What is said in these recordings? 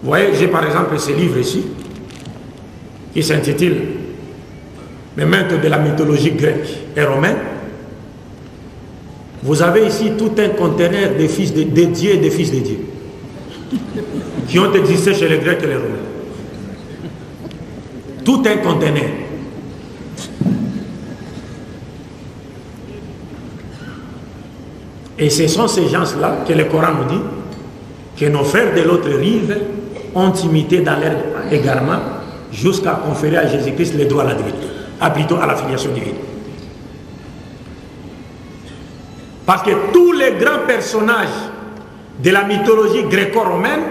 Vous voyez, j'ai par exemple ce livre ici, qui s'intitule Memento de la mythologie grecque et romaine. Vous avez ici tout un conteneur de fils de dieux et de fils de dieux qui ont existé chez les Grecs et les Romains. Tout un conteneur. Et ce sont ces gens-là que le Coran nous dit que nos frères de l'autre rive ont imité dans leur égarement jusqu'à conférer à Jésus-Christ les droits à la divinité, plutôt à la filiation divine. Parce que tous les grands personnages de la mythologie gréco-romaine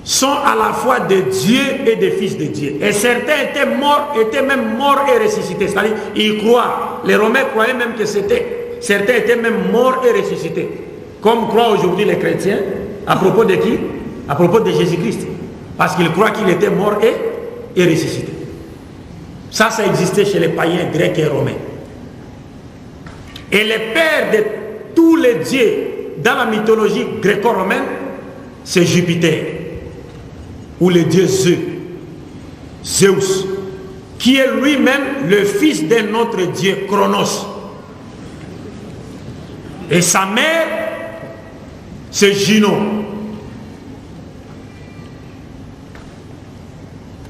sont à la fois des dieux et des fils de Dieu. Et certains étaient même morts et ressuscités. C'est-à-dire, ils croient. Les Romains croyaient même que certains étaient même morts et ressuscités. Comme croient aujourd'hui les chrétiens, à propos de qui? À propos de Jésus-Christ. Parce qu'ils croient qu'il était mort et ressuscité. Ça existait chez les païens grecs et romains. Et le père de tous les dieux dans la mythologie gréco-romaine, c'est Jupiter, ou le dieu Zeus, qui est lui-même le fils d'un autre dieu, Chronos. Et sa mère, c'est Junon.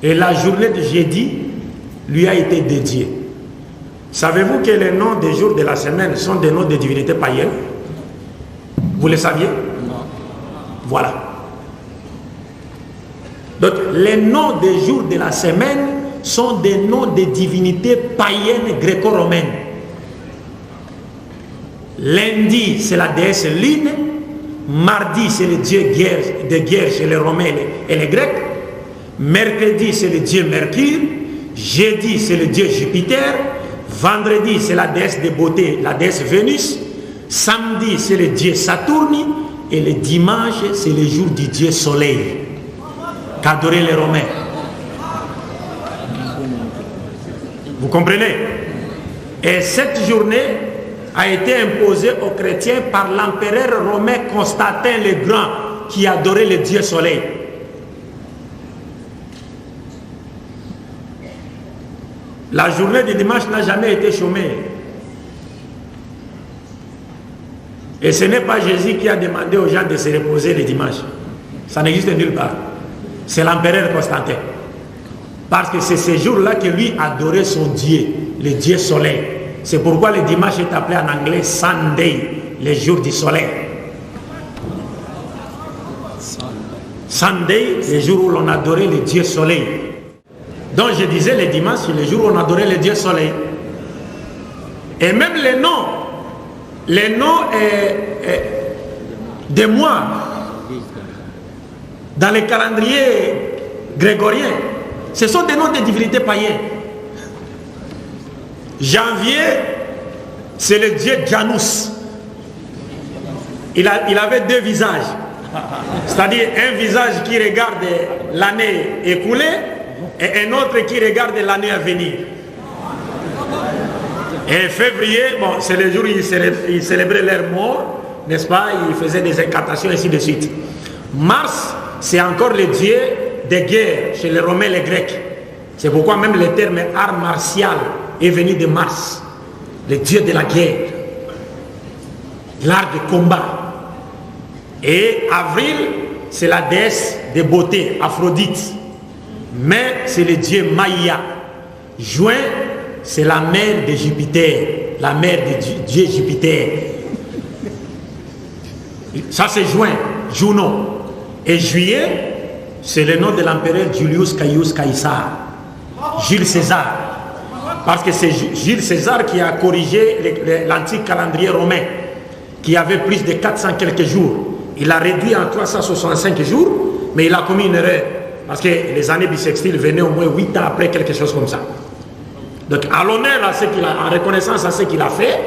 Et la journée de jeudi lui a été dédiée. Savez-vous que les noms des jours de la semaine sont des noms de divinités païennes? Vous le saviez? Non. Voilà. Donc, les noms des jours de la semaine sont des noms de divinités païennes gréco-romaines. Lundi, c'est la déesse Lune. Mardi, c'est le dieu de guerre chez les Romains et les Grecs. Mercredi, c'est le dieu Mercure. Jeudi, c'est le dieu Jupiter. Vendredi, c'est la déesse de beauté, la déesse Vénus. Samedi, c'est le dieu Saturne. Et le dimanche, c'est le jour du dieu Soleil, qu'adoraient les Romains. Vous comprenez? Et cette journée a été imposée aux chrétiens par l'empereur romain Constantin le Grand, qui adorait le dieu Soleil. La journée du dimanche n'a jamais été chômée. Et ce n'est pas Jésus qui a demandé aux gens de se reposer le dimanche. Ça n'existe nulle part. C'est l'empereur Constantin. Parce que c'est ce jour-là que lui adorait son Dieu, le Dieu Soleil. C'est pourquoi le dimanche est appelé en anglais Sunday, le jour du soleil. Sunday, le jour où l'on adorait le Dieu Soleil. Donc je disais le dimanche, c'est le jour où on adorait le Dieu Soleil. Et même les noms des mois dans les calendriers grégoriens, ce sont des noms de divinités païennes. Janvier, c'est le dieu Janus. Il avait deux visages. C'est-à-dire un visage qui regarde l'année écoulée et un autre qui regarde l'année à venir. Et février, bon, c'est le jour où ils célébraient leur mort, n'est-ce pas? Ils faisaient des incantations, ainsi de suite. Mars, c'est encore le dieu des guerres chez les Romains et les Grecs. C'est pourquoi même le terme art martial est venu de Mars, le dieu de la guerre, l'art de combat. Et avril, c'est la déesse de beauté, Aphrodite. Mai, c'est le dieu Maïa. Juin, c'est la mère de Jupiter, la mère de dieu Jupiter. Ça c'est juin, Junon. Et juillet, c'est le nom de l'empereur Julius Caius Caesar, Jules César. Parce que c'est Jules César qui a corrigé l'antique calendrier romain, qui avait plus de 400 quelques jours. Il a réduit en 365 jours, mais il a commis une erreur. Parce que les années bissextiles venaient au moins 8 ans après, quelque chose comme ça. Donc, à l'honneur à ce qu'il a, en reconnaissance à ce qu'il a fait,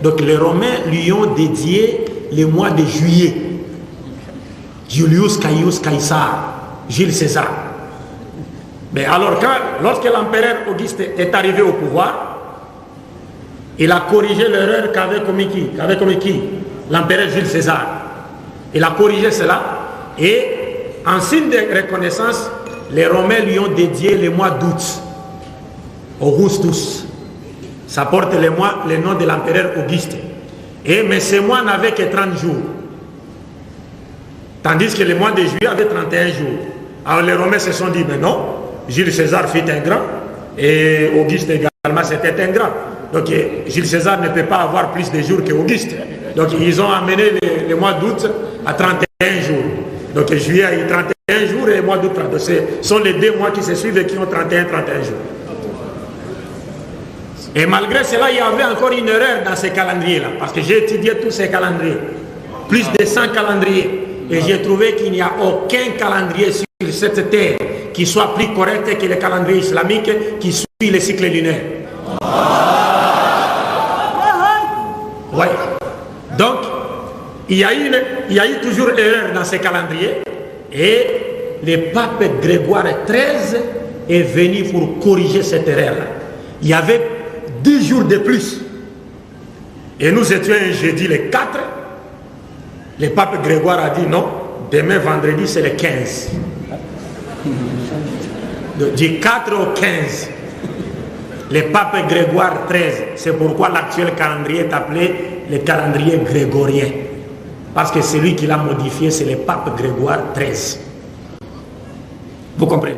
donc les Romains lui ont dédié le mois de juillet. Julius Caius Caesar, Jules César. Mais alors, lorsque l'empereur Auguste est arrivé au pouvoir, il a corrigé l'erreur qu'avait commis qui? L'empereur Jules César. Il a corrigé cela et en signe de reconnaissance, les Romains lui ont dédié le mois d'août, Augustus. Ça porte le nom de l'empereur Auguste. Mais ce mois n'avait que 30 jours. Tandis que le mois de juillet avait 31 jours. Alors les Romains se sont dit, mais non, Jules César fut un grand, et Auguste également c'était un grand. Donc Jules César ne peut pas avoir plus de jours qu'Auguste. Donc ils ont amené le mois d'août à 31 jours. Donc juillet a eu 31 jours et le mois d'août 32. Ce sont les 2 mois qui se suivent et qui ont 31 jours. Et malgré cela, il y avait encore une erreur dans ces calendriers-là. Parce que j'ai étudié tous ces calendriers. Plus de 100 calendriers. Et j'ai trouvé qu'il n'y a aucun calendrier sur cette terre qui soit plus correct que le calendrier islamique qui suit le cycle lunaire. Ouais. Donc, il y a eu toujours erreur dans ces calendriers. Et le pape Grégoire XIII est venu pour corriger cette erreur-là. Il y avait 10 jours de plus. Et nous étions un jeudi le 4. Le pape Grégoire a dit non, demain vendredi c'est le 15. Du 4 au 15. Le pape Grégoire XIII. C'est pourquoi l'actuel calendrier est appelé le calendrier grégorien. Parce que celui qui l'a modifié, c'est le pape Grégoire XIII. Vous comprenez?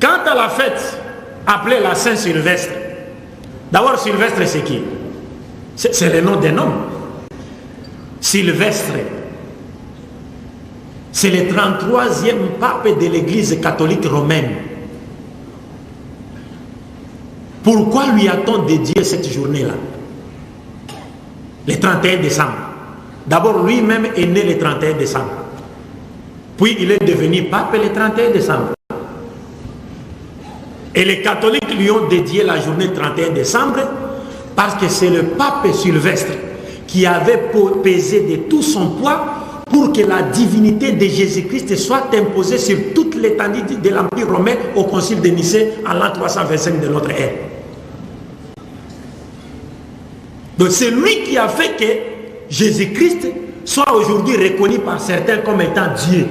Quant à la fête appelée la Saint-Sylvestre, d'abord Sylvestre c'est qui? C'est le nom d'un homme. Sylvestre, c'est le 33e pape de l'Église catholique romaine. Pourquoi lui a-t-on dédié cette journée-là? Le 31 décembre. D'abord, lui-même est né le 31 décembre. Puis il est devenu pape le 31 décembre. Et les catholiques lui ont dédié la journée 31 décembre parce que c'est le pape Sylvestre qui avait pesé de tout son poids pour que la divinité de Jésus-Christ soit imposée sur toute l'étendue de l'Empire romain au concile de Nicée en l'an 325 de notre ère. Donc c'est lui qui a fait que Jésus-Christ soit aujourd'hui reconnu par certains comme étant Dieu.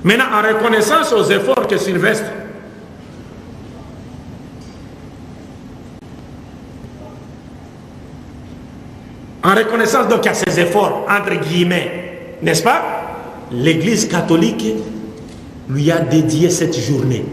Maintenant, en reconnaissance aux efforts que Sylvestre en reconnaissance donc à ses efforts, entre guillemets, n'est-ce pas? L'Église catholique lui a dédié cette journée.